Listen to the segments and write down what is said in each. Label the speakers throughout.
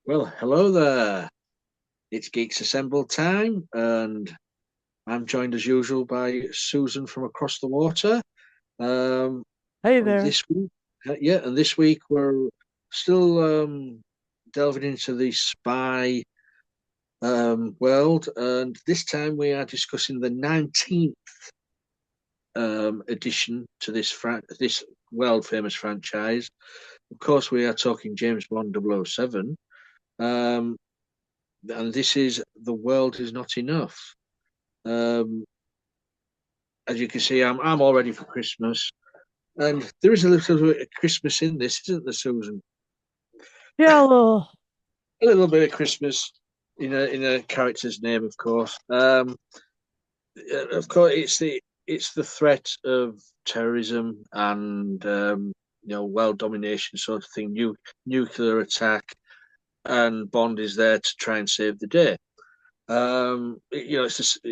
Speaker 1: Well, hello there. It's Geeks Assemble time, and I'm joined as usual by Susan from across the water. Um,
Speaker 2: Hey
Speaker 1: and
Speaker 2: there.
Speaker 1: this week, and this week we're still delving into the spy world, and this time we are discussing the 19th edition to this world famous franchise. Of course, we are talking James Bond 007. Um, and this is The World Is Not Enough. Um, as you can see, I'm all ready for Christmas, and there is a little bit of Christmas in this, isn't there, Susan?
Speaker 2: Yeah, well,
Speaker 1: A little bit of Christmas in a character's name, of course. Of course, it's the threat of terrorism and world domination sort of thing, nuclear attack, and Bond is there to try and save the day. It's just,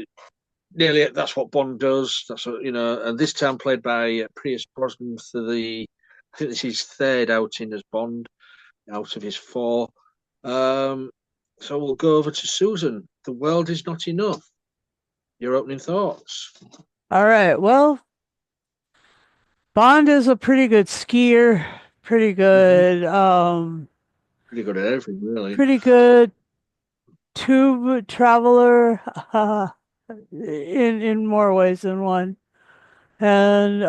Speaker 1: nearly that's what Bond does. That's what and this time played by Pierce Brosnan for I think this is his third outing as Bond out of his four. Um, so we'll go over to Susan. The world is not enough. Your opening thoughts.
Speaker 2: all right. Well, Bond is a pretty good skier, pretty
Speaker 1: Mm-hmm.
Speaker 2: good,
Speaker 1: Pretty good at everything, really.
Speaker 2: pretty good tube traveler, in more ways than one. And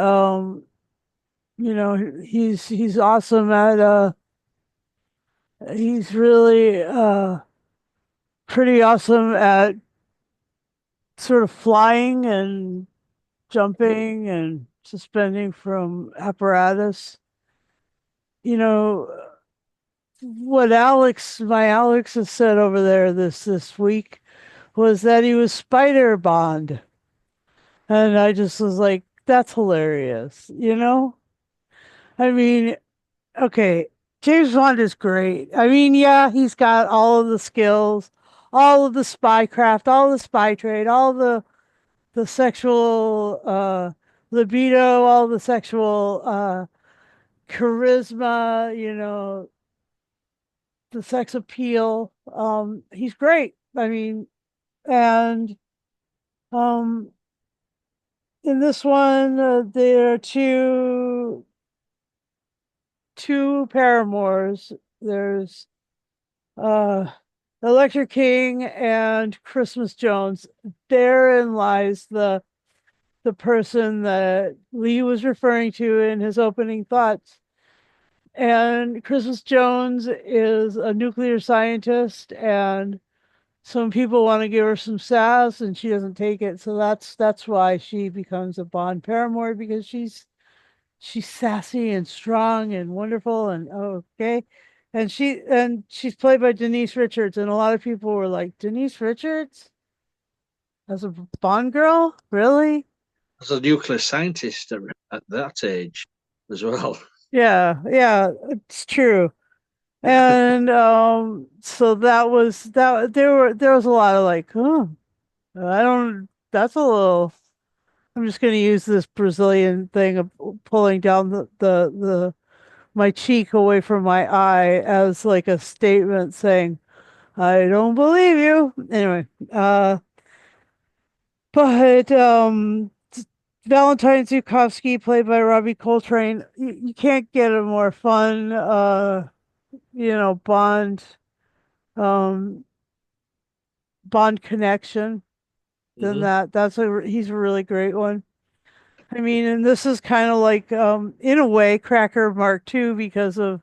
Speaker 2: he's awesome at he's really pretty awesome at sort of flying and jumping and suspending from apparatus. You know, what my Alex has said over there this week was that he was Spider Bond, and I just was like, that's hilarious. I mean, okay, James Bond is great. I mean, yeah, he's got all of the skills, all of the spycraft, all the spy trade, all the sexual libido, all the sexual charisma, the sex appeal. He's great. I mean, and um, in this one, there are two paramours. There's uh, Electra King and Christmas Jones. Therein lies the person that Lee was referring to in his opening thoughts. And Christmas Jones is a nuclear scientist, and some people want to give her some sass and she doesn't take it. So that's why she becomes a Bond paramour, because she's sassy and strong and wonderful and okay. And she's played by Denise Richards, and a lot of people were like, Denise Richards as a Bond girl? Really?
Speaker 1: As a nuclear scientist at that age as well.
Speaker 2: Yeah, yeah, it's true. And so there was a lot of like, oh, I don't that's a little I'm just going to use this Brazilian thing of pulling down the my cheek away from my eye as like a statement saying, I don't believe you. Anyway, but Valentine Zukovsky, played by Robbie Coltrane, you can't get a more fun Bond um Bond connection than
Speaker 1: Hmm.
Speaker 2: that. He's a really great one. I mean, and this is kind of like, in a way, Cracker Mark II, because of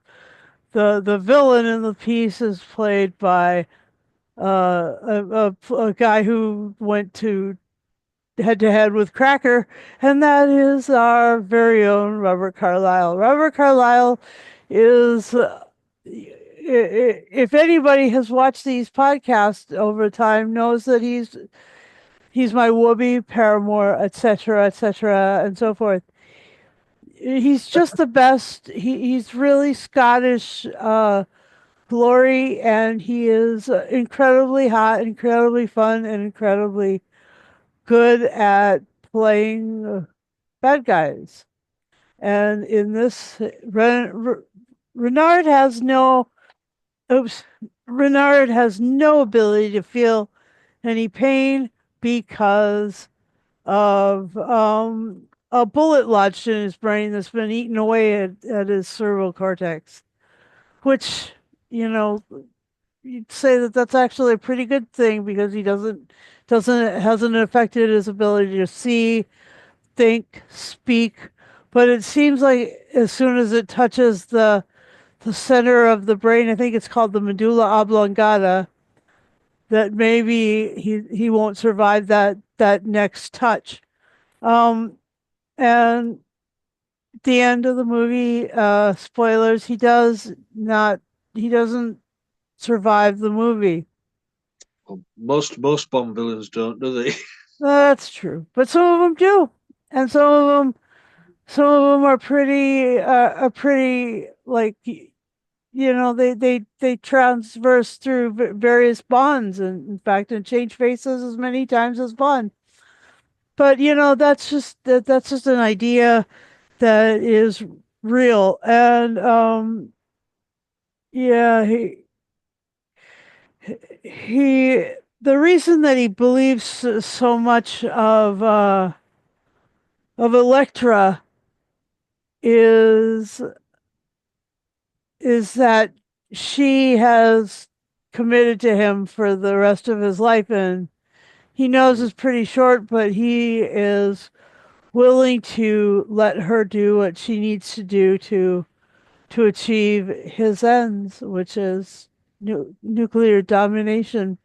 Speaker 2: the villain in the piece is played by a guy who went to head with Cracker, and that is our very own Robert Carlyle. Robert Carlyle is, if anybody has watched these podcasts over time, knows that he's my Whoopi, Paramore, etc., etc., and so forth. He's just the best. He's really Scottish glory, and he is incredibly hot, incredibly fun, and incredibly good at playing bad guys. And in this, Renard has no. Oops. Renard has no ability to feel any pain because of a bullet lodged in his brain that's been eaten away at his cerebral cortex, which, you know, you'd say that that's actually a pretty good thing because he doesn't hasn't affected his ability to see, think, speak. But it seems like as soon as it touches the center of the brain, I think it's called the medulla oblongata, that maybe he won't survive that next touch. Um, and the end of the movie, spoilers, he doesn't survive the movie.
Speaker 1: Well, most Bond villains don't, do they?
Speaker 2: That's true, but some of them do, and some of them are pretty like they transverse through various bonds, and in fact, and change faces as many times as Bond. But that's just an idea that is real, and yeah, he the reason that he believes so much of Electra is that she has committed to him for the rest of his life, and he knows
Speaker 1: Mm.
Speaker 2: it's pretty short, but he is willing to let her do what she needs to do to achieve his ends, which is nuclear domination.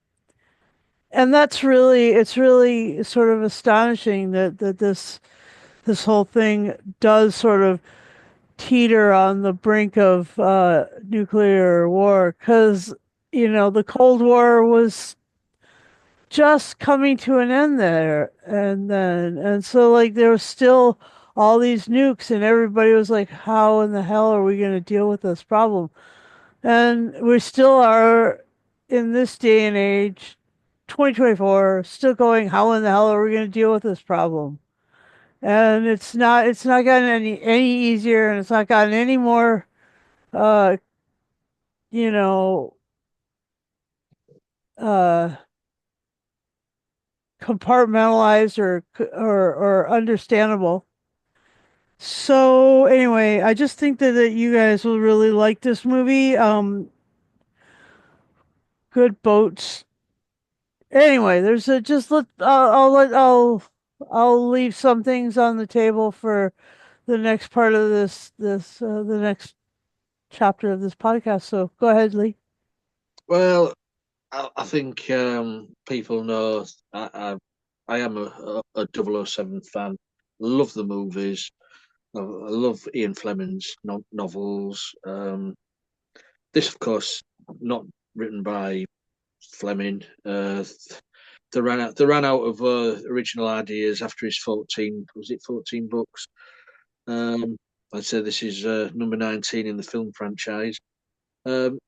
Speaker 2: And it's really sort of astonishing that this whole thing does sort of teeter on the brink of nuclear war, because the Cold War was just coming to an end there, and so like there was still all these nukes, and everybody was like, how in the hell are we going to deal with this problem? And we still are, in this day and age, 2024, still going, how in the hell are we going to deal with this problem? And it's not gotten any easier, and it's not gotten any more uh you know uh compartmentalized or understandable. So anyway, I just think that you guys will really like this movie. Good boats. Anyway, there's a just let I'll leave some things on the table for the next part of the next chapter of this podcast. So go ahead, Lee.
Speaker 1: Well, I think people know I am a 007 fan. Love the movies. I love Ian Fleming's novels. This, of course, not written by Fleming. They ran out of original ideas after his 14. Was it 14 books? Um, I'd say this is number 19 in the film franchise. Um,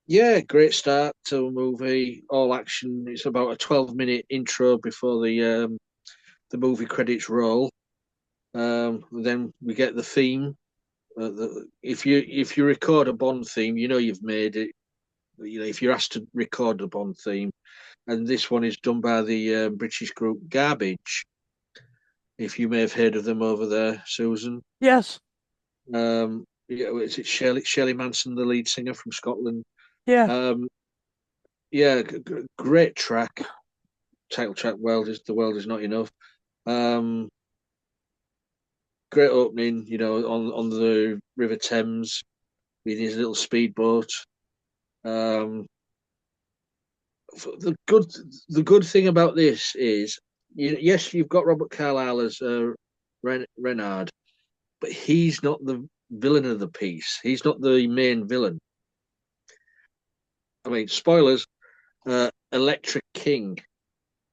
Speaker 1: yeah, great start to a movie, all action. It's about a 12-minute intro before the movie credits roll. Then we get the theme. If you record a Bond theme, you know you've made it. You know, if you're asked to record a Bond theme, and this one is done by the British group Garbage. If you may have heard of them over there, Susan.
Speaker 2: Yes.
Speaker 1: Yeah, is it Shirley Manson, the lead singer from Scotland?
Speaker 2: Yeah.
Speaker 1: Um, yeah, great track. Title track. The world is not enough. Um, great opening. You know, on the River Thames with his little speedboat. Um, the good the good thing about this is, yes, you've got Robert Carlyle as Renard, but he's not the villain of the piece. He's not the main villain. I mean, spoilers. Electric King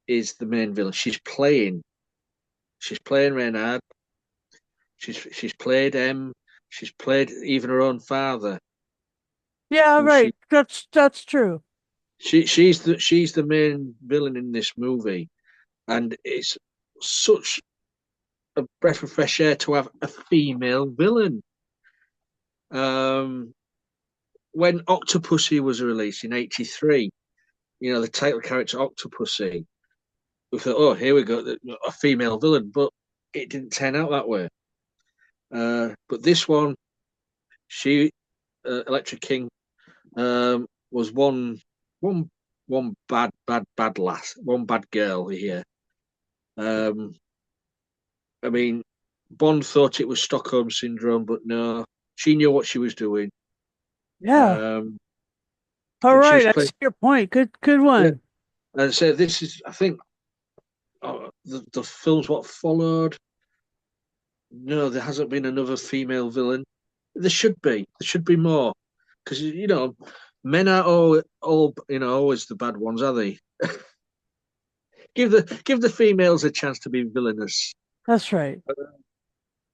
Speaker 1: is the main villain. She's playing Renard. She's played M. She's played even her own father,
Speaker 2: Yeah,
Speaker 1: who she
Speaker 2: right. That's true.
Speaker 1: she's the main villain in this movie, and it's such a breath of fresh air to have a female villain. Um, when Octopussy was released in '83, the title character Octopussy, we thought, oh, here we go, a female villain, but it didn't turn out that way. But this one, she, Electric King, was one, one bad lass, one bad girl here. Um, I mean, Bond thought it was Stockholm syndrome, but no, she knew what she was doing.
Speaker 2: Yeah.
Speaker 1: Um,
Speaker 2: All
Speaker 1: and she
Speaker 2: right.
Speaker 1: was
Speaker 2: I
Speaker 1: playing.
Speaker 2: see your point. Good
Speaker 1: Yeah,
Speaker 2: one.
Speaker 1: and so this is, I think, the films what followed. No, there hasn't been another female villain. There should be. There should be more, because men are all always the bad ones, are they? Give the females a chance to be villainous.
Speaker 2: That's right.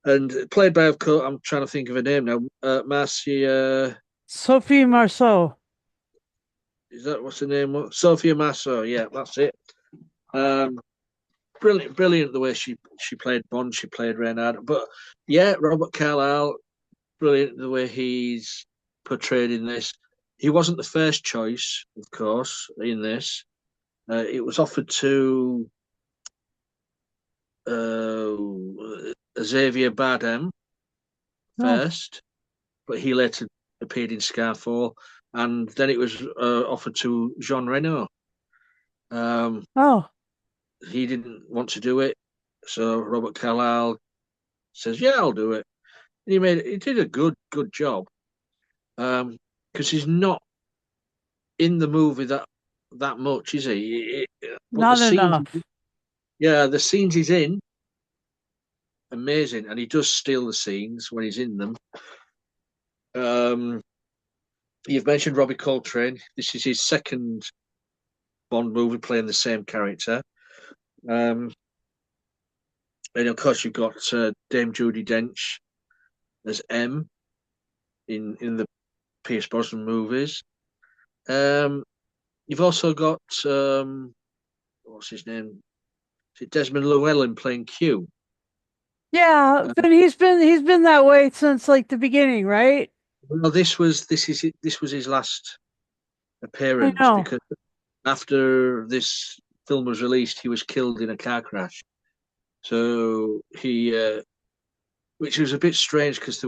Speaker 1: And played by, of course, I'm trying to think of a name now. Marcia,
Speaker 2: Sophie Marceau.
Speaker 1: is that what's her name? Sophia Marceau. Yeah, that's it. Um, brilliant the way she played Bond. She played Reynard. But yeah, Robert Carlyle, brilliant the way he's portrayed in this. He wasn't the first choice, of course, in this. It was offered to Xavier Bardem
Speaker 2: Oh,
Speaker 1: first, but he later appeared in Skyfall, and then it was offered to Jean Reno. Um,
Speaker 2: oh,
Speaker 1: he didn't want to do it, so Robert Carlyle says, "Yeah, I'll do it." And he did a good job, because he's not in the movie that much, is he? But the
Speaker 2: not
Speaker 1: scenes,
Speaker 2: enough.
Speaker 1: yeah, the scenes he's in, amazing, and he does steal the scenes when he's in them. Um, you've mentioned Robbie Coltrane. This is his second Bond movie playing the same character. Um, and of course, you've got Dame Judi Dench as M in the Pierce Brosnan movies. Um, you've also got what's his name? Is it Desmond Llewellyn playing Q?
Speaker 2: Yeah,
Speaker 1: Uh,
Speaker 2: but he's been that way since like the beginning, right?
Speaker 1: well, this was his last
Speaker 2: I
Speaker 1: appearance,
Speaker 2: know.
Speaker 1: because after this film was released, he was killed in a car crash. So which was a bit strange, because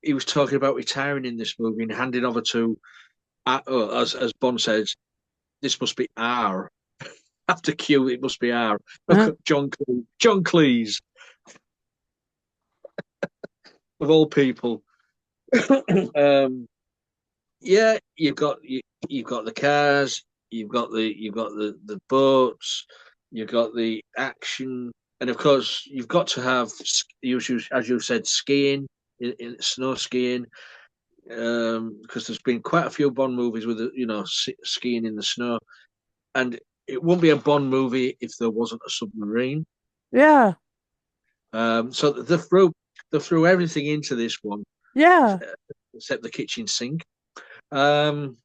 Speaker 1: he was talking about retiring in this movie and handing over to, as Bond says, this must be R. After Q, it must be R.
Speaker 2: Huh?
Speaker 1: John Cleese, of all people. um, yeah, you've got the cars, you've got the boats, you've got the action, and of course you've got to have, as you said, skiing, in snow skiing, because there's been quite a few Bond movies with skiing in the snow, and it wouldn't be a Bond movie if there wasn't a submarine.
Speaker 2: Yeah,
Speaker 1: So they threw everything into this one,
Speaker 2: yeah.
Speaker 1: except the kitchen sink. Um,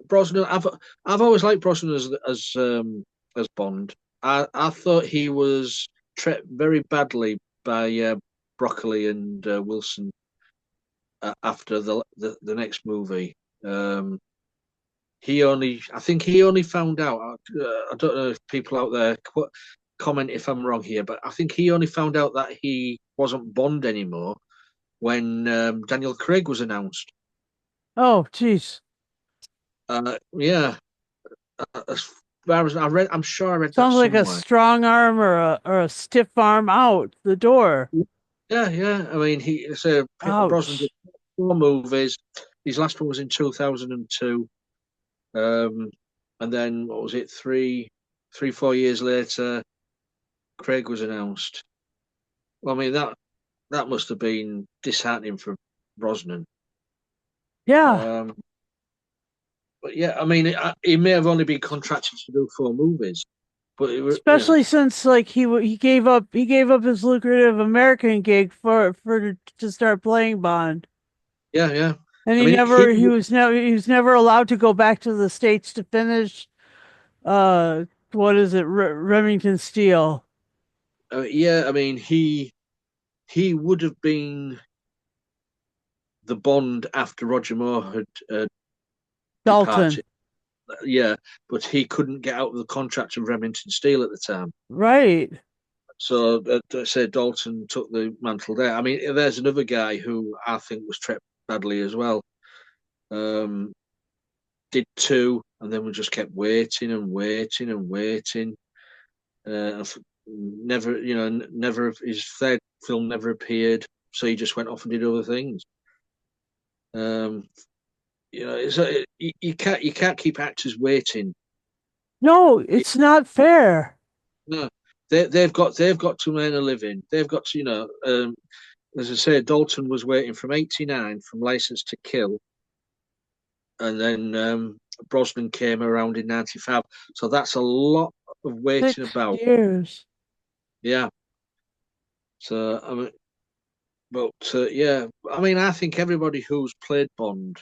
Speaker 1: Brosnan, I've always liked Brosnan as Bond. I thought he was treated very badly by Broccoli and Wilson, after the next movie. Um, I think he only found out. I don't know if people out there comment if I'm wrong here, but I think he only found out that he wasn't Bond anymore when Daniel Craig was announced.
Speaker 2: Oh, geez.
Speaker 1: Yeah, as far as I'm sure I read that
Speaker 2: Sounds like a
Speaker 1: somewhere.
Speaker 2: strong arm or a stiff arm out the door.
Speaker 1: Yeah, yeah. I mean, Brosnan did
Speaker 2: Ouch.
Speaker 1: 4 movies. His last one was in 2002. Um, and then what was it? 4 years later, Craig was announced. Well, I mean, that must have been disheartening for Brosnan.
Speaker 2: Yeah,
Speaker 1: Um, but yeah, I mean, he may have only been contracted to do 4 movies, but yeah,
Speaker 2: especially since like he gave up his lucrative American gig to start playing Bond.
Speaker 1: yeah, yeah.
Speaker 2: And
Speaker 1: I
Speaker 2: he
Speaker 1: mean,
Speaker 2: never he was never allowed to go back to the States to finish uh what is it, Remington Steele.
Speaker 1: yeah. I mean, he would have been the Bond after Roger Moore had
Speaker 2: Dalton.
Speaker 1: departed. Yeah, but he couldn't get out of the contract of Remington Steele at the time.
Speaker 2: Right.
Speaker 1: So, say Dalton took the mantle there. I mean, there's another guy who I think was treated badly as well. Um, did two, and then we just kept waiting and waiting and waiting. Never, never his third film never appeared, so he just went off and did other things. Um, you can't keep actors waiting.
Speaker 2: No, it's not fair.
Speaker 1: No, they've got to earn a living. They've got to, as I say, Dalton was waiting from '89 from License to Kill, and then Brosnan came around in '95. So that's a lot of waiting
Speaker 2: 6
Speaker 1: about.
Speaker 2: years.
Speaker 1: Yeah. So I mean, but yeah, I mean, I think everybody who's played Bond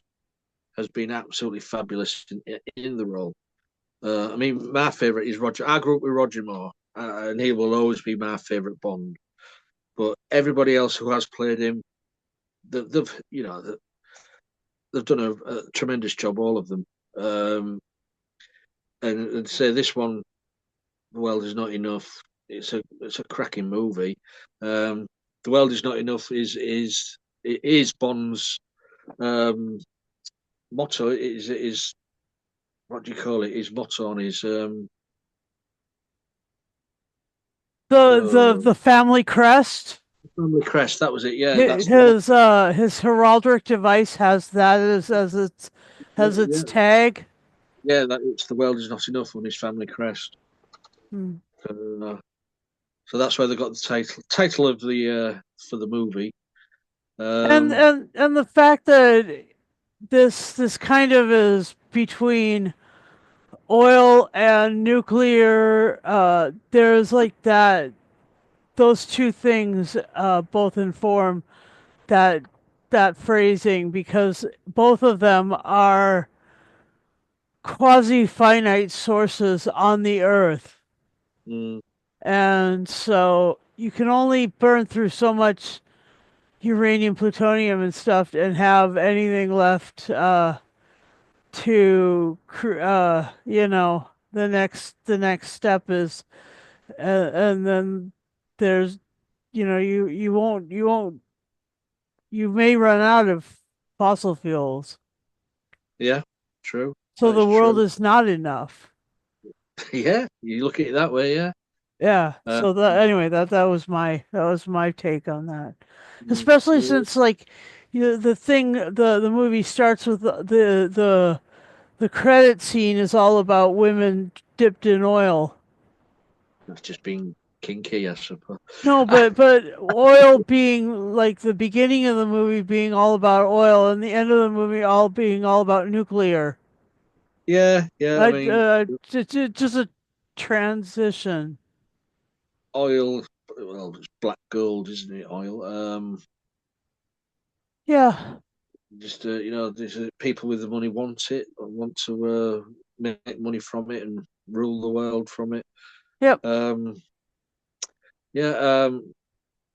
Speaker 1: has been absolutely fabulous in the role. I mean, my favourite is Roger. I grew up with Roger Moore, and he will always be my favourite Bond. But everybody else who has played him, they've done a tremendous job, all of them. Um, and say this one, The World Is Not Enough. It's a cracking movie. The World Is Not Enough is Bond's um, motto. Is what do you call it? His motto on his
Speaker 2: The
Speaker 1: oh,
Speaker 2: family crest.
Speaker 1: family crest. That was it. Yeah,
Speaker 2: Hi-
Speaker 1: that's the motto.
Speaker 2: his heraldic device has that as its
Speaker 1: Yeah,
Speaker 2: tag.
Speaker 1: yeah. That it's The World Is Not Enough on his family crest.
Speaker 2: Hmm.
Speaker 1: Uh, so that's where they got the title of the for the movie. Um,
Speaker 2: And the fact that this kind of is between oil and nuclear, there's like that, those two things both inform that that phrasing, because both of them are quasi finite sources on the earth.
Speaker 1: mm,
Speaker 2: And so you can only burn through so much uranium, plutonium, and stuff and have anything left the next step is, and then there's, you may run out of fossil fuels.
Speaker 1: yeah, true.
Speaker 2: So
Speaker 1: That is
Speaker 2: the world
Speaker 1: true.
Speaker 2: is not enough.
Speaker 1: Yeah, you look at it that way. Yeah.
Speaker 2: Yeah.
Speaker 1: Uh,
Speaker 2: So anyway, that was my take on that.
Speaker 1: mm,
Speaker 2: Especially
Speaker 1: mm,
Speaker 2: since, like, the movie starts with the credit scene is all about women dipped in oil.
Speaker 1: that's just being kinky, I suppose.
Speaker 2: No, but oil being like the beginning of the movie being all about oil, and the end of the movie all being all about nuclear.
Speaker 1: Yeah, yeah. I mean,
Speaker 2: Just a transition.
Speaker 1: oil. Well, it's black gold, isn't it? Oil.
Speaker 2: Yeah.
Speaker 1: Just there's people with the money want it, or want to make money from it and rule the world from it.
Speaker 2: Yep.
Speaker 1: Um, yeah.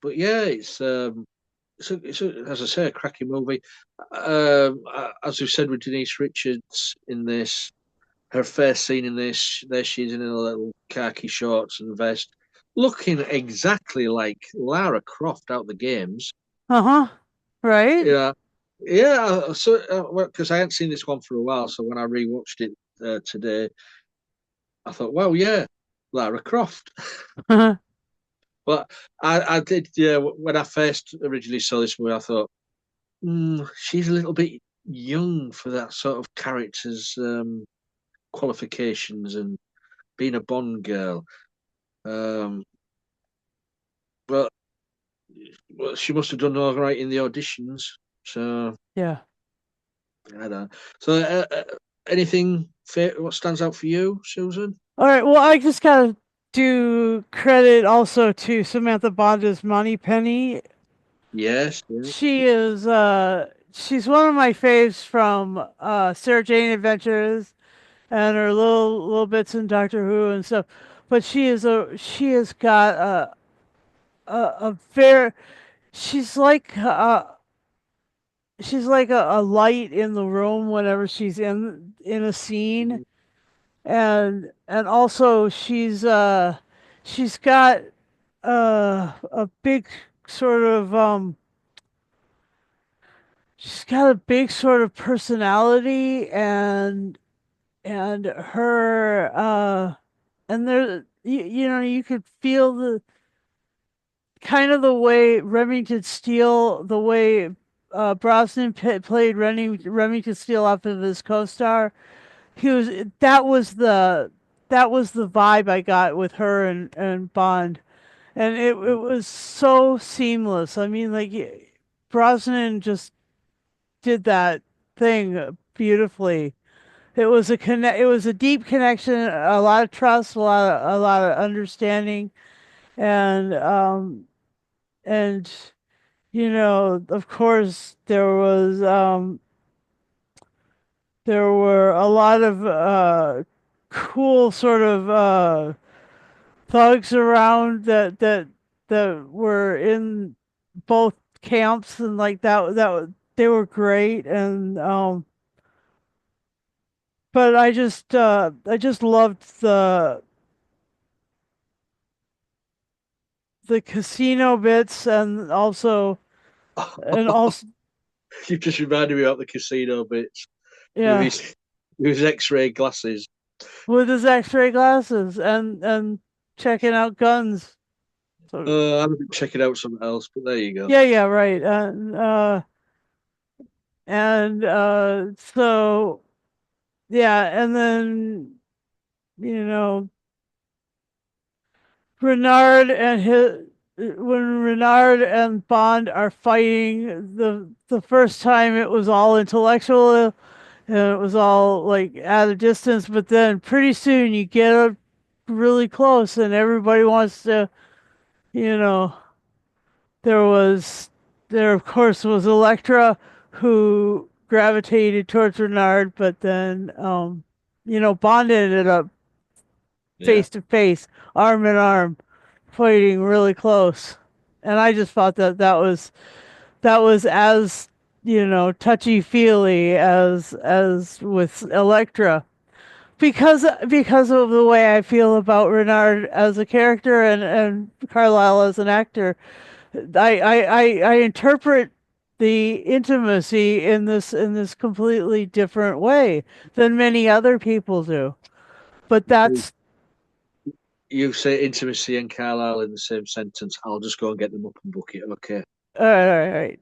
Speaker 1: But yeah, as I say, a cracking movie. As we said with Denise Richards in this, her first scene in this, there she is in a little khaki shorts and vest, looking exactly like Lara Croft out the games.
Speaker 2: Uh-huh. Right?
Speaker 1: Yeah, yeah. So, because I hadn't seen this one for a while, so when I rewatched it today, I thought, well, yeah, Lara Croft. But I did, yeah. When I first originally saw this movie, I thought, she's a little bit young for that sort of character's qualifications and being a Bond girl. Um, but well, she must have done all right in the auditions. So
Speaker 2: Yeah.
Speaker 1: I don't know. So anything what stands out for you, Susan?
Speaker 2: All right. Well, I just gotta do credit also to Samantha Bond as Moneypenny.
Speaker 1: Yes, yeah.
Speaker 2: She's one of my faves from Sarah Jane Adventures and her little bits in Doctor Who and stuff. But she has got a very she's like she's like a light in the room whenever she's in a scene, and also she's got a big sort of she's got a big sort of personality, and her and there you know you could feel the kind of the way Remington Steele, the way Brosnan played Remington Steele off of his co-star. He was that was the vibe I got with her and Bond, and it was so seamless. I mean, like Brosnan just did that thing beautifully. It was a deep connection, a lot of trust, a lot of understanding, and and you know, of course, there were a lot of cool sort of thugs around that were in both camps, and like they were great, and but I just loved the casino bits, and also
Speaker 1: You just reminded me about the casino bits with
Speaker 2: yeah,
Speaker 1: his X-ray glasses.
Speaker 2: with his X-ray glasses and checking out guns. So
Speaker 1: I'm checking out something else, but there you go.
Speaker 2: yeah, right. And so yeah, and then you know Renard and his when Renard and Bond are fighting the first time, it was all intellectual and it was all like at a distance, but then pretty soon you get up really close and everybody wants to, you know, there was there of course was Electra, who gravitated towards Renard, but then you know, Bond ended up
Speaker 1: Yeah.
Speaker 2: face to face, arm in arm, fighting really close. And I just thought that was as, you know, touchy feely as with Electra. Because of the way I feel about Renard as a character and Carlisle as an actor, I interpret the intimacy in this completely different way than many other people do. But that's
Speaker 1: You say intimacy and Carlisle in the same sentence. I'll just go and get them up and book it. Okay.
Speaker 2: all right.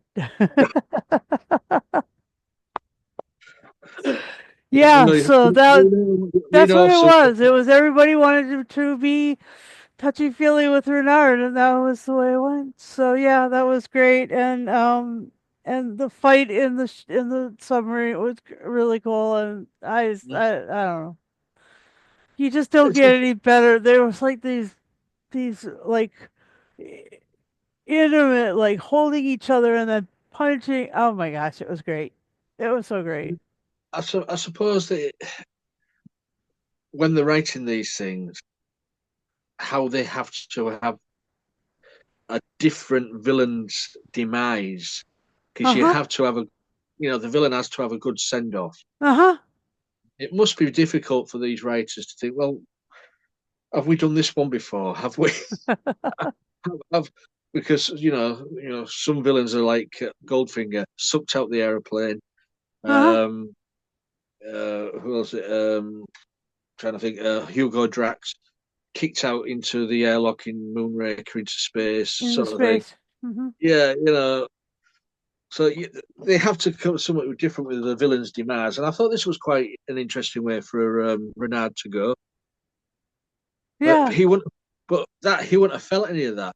Speaker 2: Yeah, so
Speaker 1: We
Speaker 2: that's what
Speaker 1: know
Speaker 2: it
Speaker 1: some.
Speaker 2: was. It was everybody wanted to be touchy feely with Renard, and that was the way it went. So yeah, that was great, and the fight in the submarine was really cool, and I don't know. You just don't
Speaker 1: It's,
Speaker 2: get any better. There was like these like intimate, like holding each other and then punching. Oh my gosh, it was great. It was so great.
Speaker 1: I suppose that when they're writing these things, how they have to have a different villain's demise because you
Speaker 2: Uh-huh.
Speaker 1: have to have a, the villain has to have a good send off.
Speaker 2: Uh-huh.
Speaker 1: It must be difficult for these writers to think, well, have we done this one before? Have we? have, because some villains are like Goldfinger, sucked out the aeroplane.
Speaker 2: Uh-huh.
Speaker 1: Um, who else? Trying to think. Hugo Drax kicked out into the airlock in Moonraker into space,
Speaker 2: In
Speaker 1: sort of thing.
Speaker 2: space. Hmm.
Speaker 1: Yeah, so they have to come somewhat different with the villain's demise, and I thought this was quite an interesting way for Renard to go. But
Speaker 2: Yeah,
Speaker 1: he wouldn't have felt any of that.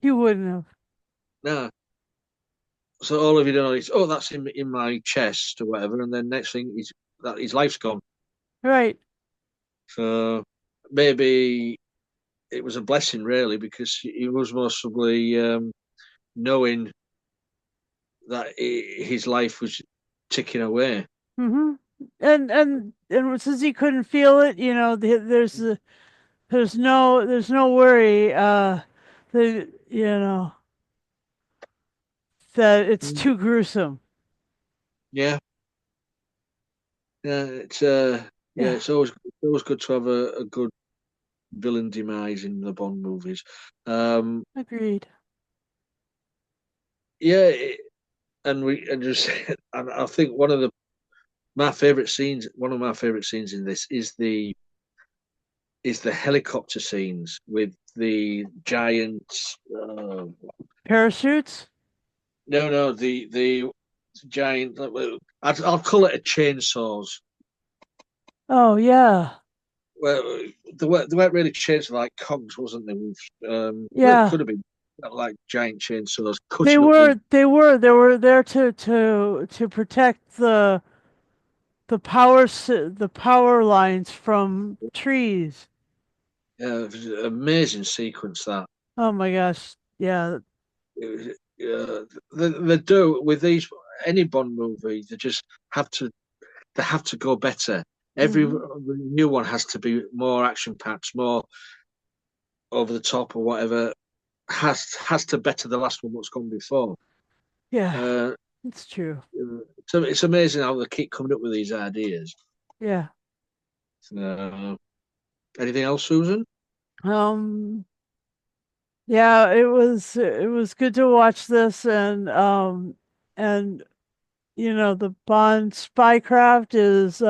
Speaker 2: you wouldn't have.
Speaker 1: No. So all of you know is, oh, that's in my chest or whatever, and then next thing is that his life's gone.
Speaker 2: Right.
Speaker 1: So maybe it was a blessing, really, because he was mostly knowing that his life was ticking away.
Speaker 2: Hmm. And since he couldn't feel it, you know, there's no worry that you know that it's too gruesome.
Speaker 1: Yeah, yeah,
Speaker 2: Yeah,
Speaker 1: it's always good to have a good villain demise in the Bond movies. Um,
Speaker 2: agreed.
Speaker 1: yeah, and just and I think one of my favorite scenes in this is the helicopter scenes with the giant.
Speaker 2: Parachutes?
Speaker 1: No, the giant. I'll call it a chainsaws.
Speaker 2: Oh yeah.
Speaker 1: Well, they weren't really chainsaws like cogs, wasn't they? Well, it
Speaker 2: Yeah.
Speaker 1: could have been like giant chainsaws
Speaker 2: They
Speaker 1: cutting up the.
Speaker 2: were they were there to protect the power lines from trees.
Speaker 1: It was an amazing sequence that.
Speaker 2: Oh my gosh. Yeah.
Speaker 1: They do with these any Bond movie. Have to they have to go better. Every
Speaker 2: Hmm.
Speaker 1: new one has to be more action packed, more over the top or whatever. Has to better the last one what's gone before.
Speaker 2: Yeah.
Speaker 1: Uh,
Speaker 2: It's true.
Speaker 1: so it's amazing how they keep coming up with these ideas.
Speaker 2: Yeah.
Speaker 1: Uh, Anything else, Susan?
Speaker 2: Um yeah, it was good to watch this and the Bond spycraft is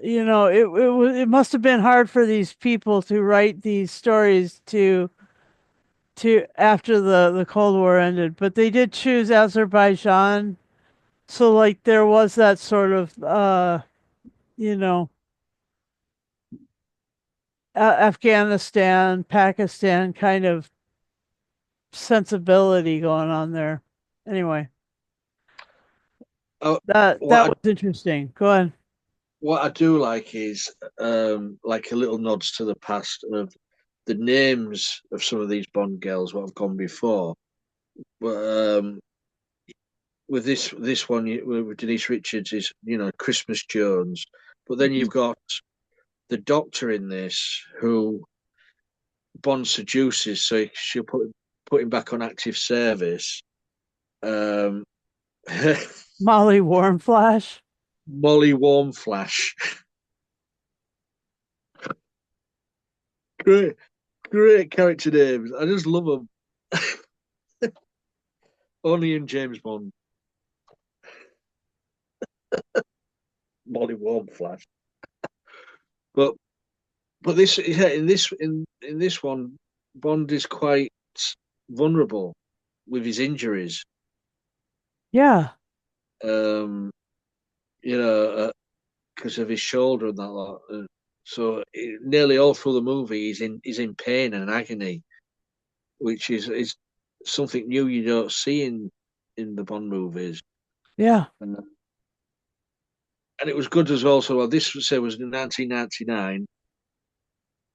Speaker 2: it must have been hard for these people to write these stories to after the Cold War ended, but they did choose Azerbaijan. So like there was that sort of you know, Afghanistan, Pakistan kind of sensibility going on there. Anyway,
Speaker 1: Oh,
Speaker 2: that was interesting. Go ahead.
Speaker 1: what I do like is like a little nods to the past of the names of some of these Bond girls what have gone before. But with this one with Denise Richards is Christmas Jones, but then you've got the Doctor in this who Bond seduces, so she'll put him back on active service. Um,
Speaker 2: Molly Warmflash.
Speaker 1: Molly Warmflash, great great character names. I just love them. Only in James Bond, Molly Warmflash. But this yeah, in this one, Bond is quite vulnerable with his injuries.
Speaker 2: Yeah.
Speaker 1: Um, you know, because of his shoulder and that lot. So nearly all through the movie, he's in pain and agony, which is something new you don't see in the Bond movies.
Speaker 2: Yeah.
Speaker 1: And, and it was good as well. So this say was in 1999.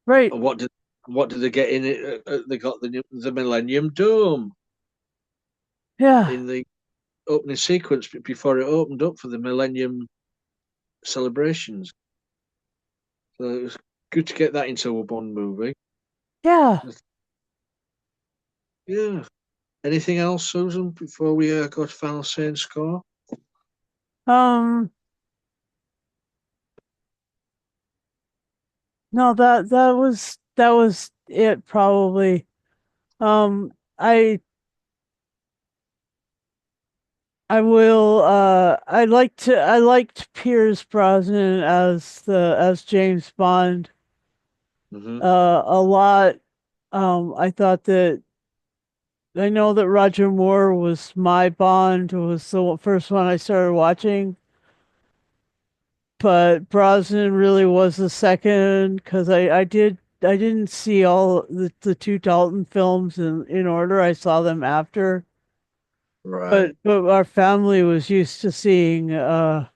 Speaker 2: Right.
Speaker 1: And what did they get in it? They got the Millennium Dome
Speaker 2: Yeah.
Speaker 1: in the opening sequence before it opened up for the Millennium celebrations. So it was good to get that into a Bond movie.
Speaker 2: Yeah.
Speaker 1: Yeah. Anything else, Susan, before we go to final say and score?
Speaker 2: Um no, that was it probably. Um I I liked Pierce Brosnan as James Bond
Speaker 1: Hmm.
Speaker 2: a lot. I thought that I know that Roger Moore was my Bond, was the first one I started watching, but Brosnan really was the second because I didn't see all the two Dalton films in order. I saw them after,
Speaker 1: Right.
Speaker 2: but our family was used to seeing a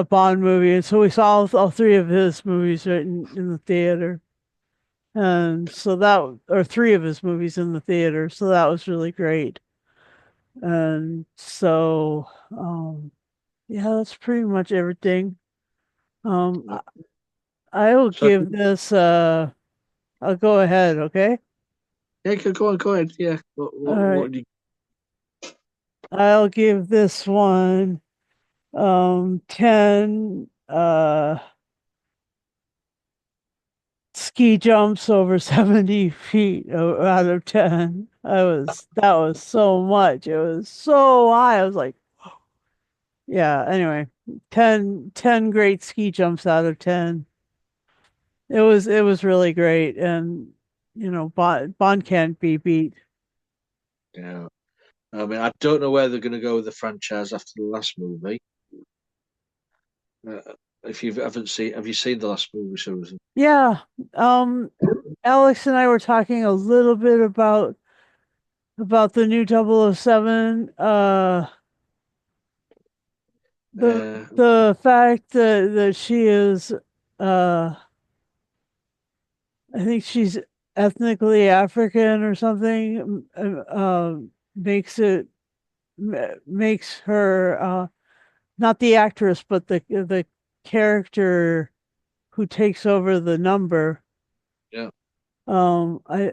Speaker 2: Bond movie, and so we saw all three of his movies right in the theater. And so that, or three of his movies in the theater. So that was really great. And so, yeah, that's pretty much everything.
Speaker 1: Yeah.
Speaker 2: I will
Speaker 1: So
Speaker 2: give this, I'll go ahead. Okay.
Speaker 1: Yeah, go on, go ahead. Yeah.
Speaker 2: All
Speaker 1: What
Speaker 2: right.
Speaker 1: did
Speaker 2: I'll give this one 10 ski jumps over 70 feet out of 10. That was so much. It was so high. I was like, yeah, anyway, 10 great ski jumps out of 10. It was really great. And Bond can't be beat.
Speaker 1: you? Yeah. I mean, I don't know where they're going to go with the franchise after the last movie. Uh, if you haven't seen, have you seen the last movie, Susan?
Speaker 2: Yeah. Um Alex and I were talking a little bit about the new 007. The
Speaker 1: Uh,
Speaker 2: the fact that she is uh I think she's ethnically African or something, makes it makes her not the actress but the character who takes over the number.
Speaker 1: yeah.
Speaker 2: I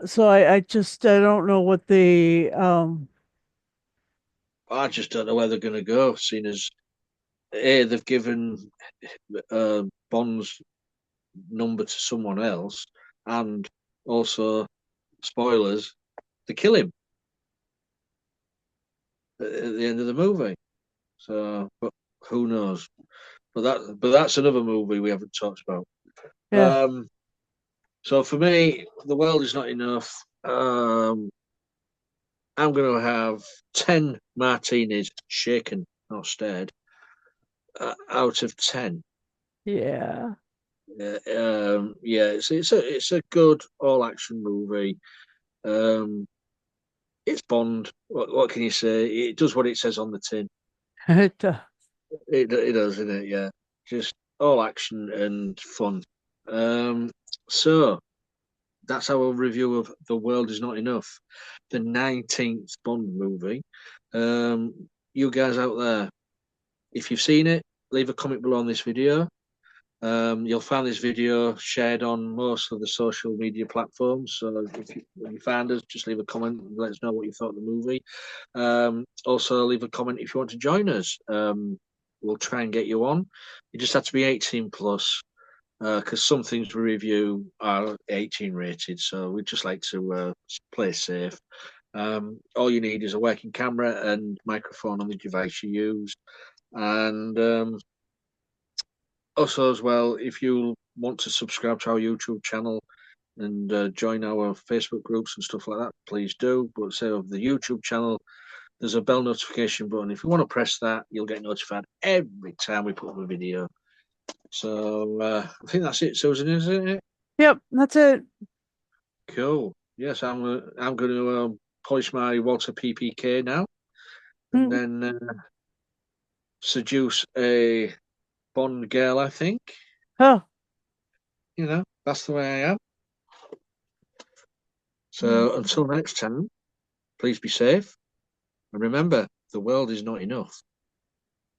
Speaker 2: so I just I don't know what the
Speaker 1: I just don't know where they're going to go, seeing as A, they've given Bond's number to someone else, and also, spoilers, they kill him at the end of the movie. So, but who knows? But that's another movie we haven't talked about.
Speaker 2: yeah.
Speaker 1: So for me, the world is not enough. I'm going to have 10 martinis shaken, not stirred, out of 10.
Speaker 2: Yeah.
Speaker 1: Yeah, it's a good all action movie. Um, it's Bond. What can you say? It does what it says on the tin.
Speaker 2: It,
Speaker 1: It does, isn't it? Yeah, just all action and fun. Um, so that's our review of The World Is Not Enough, the 19th Bond movie. You guys out there, if you've seen it, leave a comment below on this video. You'll find this video shared on most of the social media platforms. So when you find us, just leave a comment and let us know what you thought of the movie. Also, leave a comment if you want to join us. We'll try and get you on. You just have to be 18 plus because some things we review are 18 rated. So we just like to play safe. All you need is a working camera and microphone on the device you use. And also, as well, if you want to subscribe to our YouTube channel and join our Facebook groups and stuff like that, please do. But say of the YouTube channel, there's a bell notification button. If you want to press that, you'll get notified every time we put up a video. So I think that's it, Susan, isn't it?
Speaker 2: yep, that's it.
Speaker 1: Cool. Yes, I'm going to polish my Walter PPK now, and
Speaker 2: Mm.
Speaker 1: then seduce a Bond girl. I think
Speaker 2: Oh.
Speaker 1: that's the way I am.
Speaker 2: Mm.
Speaker 1: So until next time, please be safe, and remember, the world is not enough.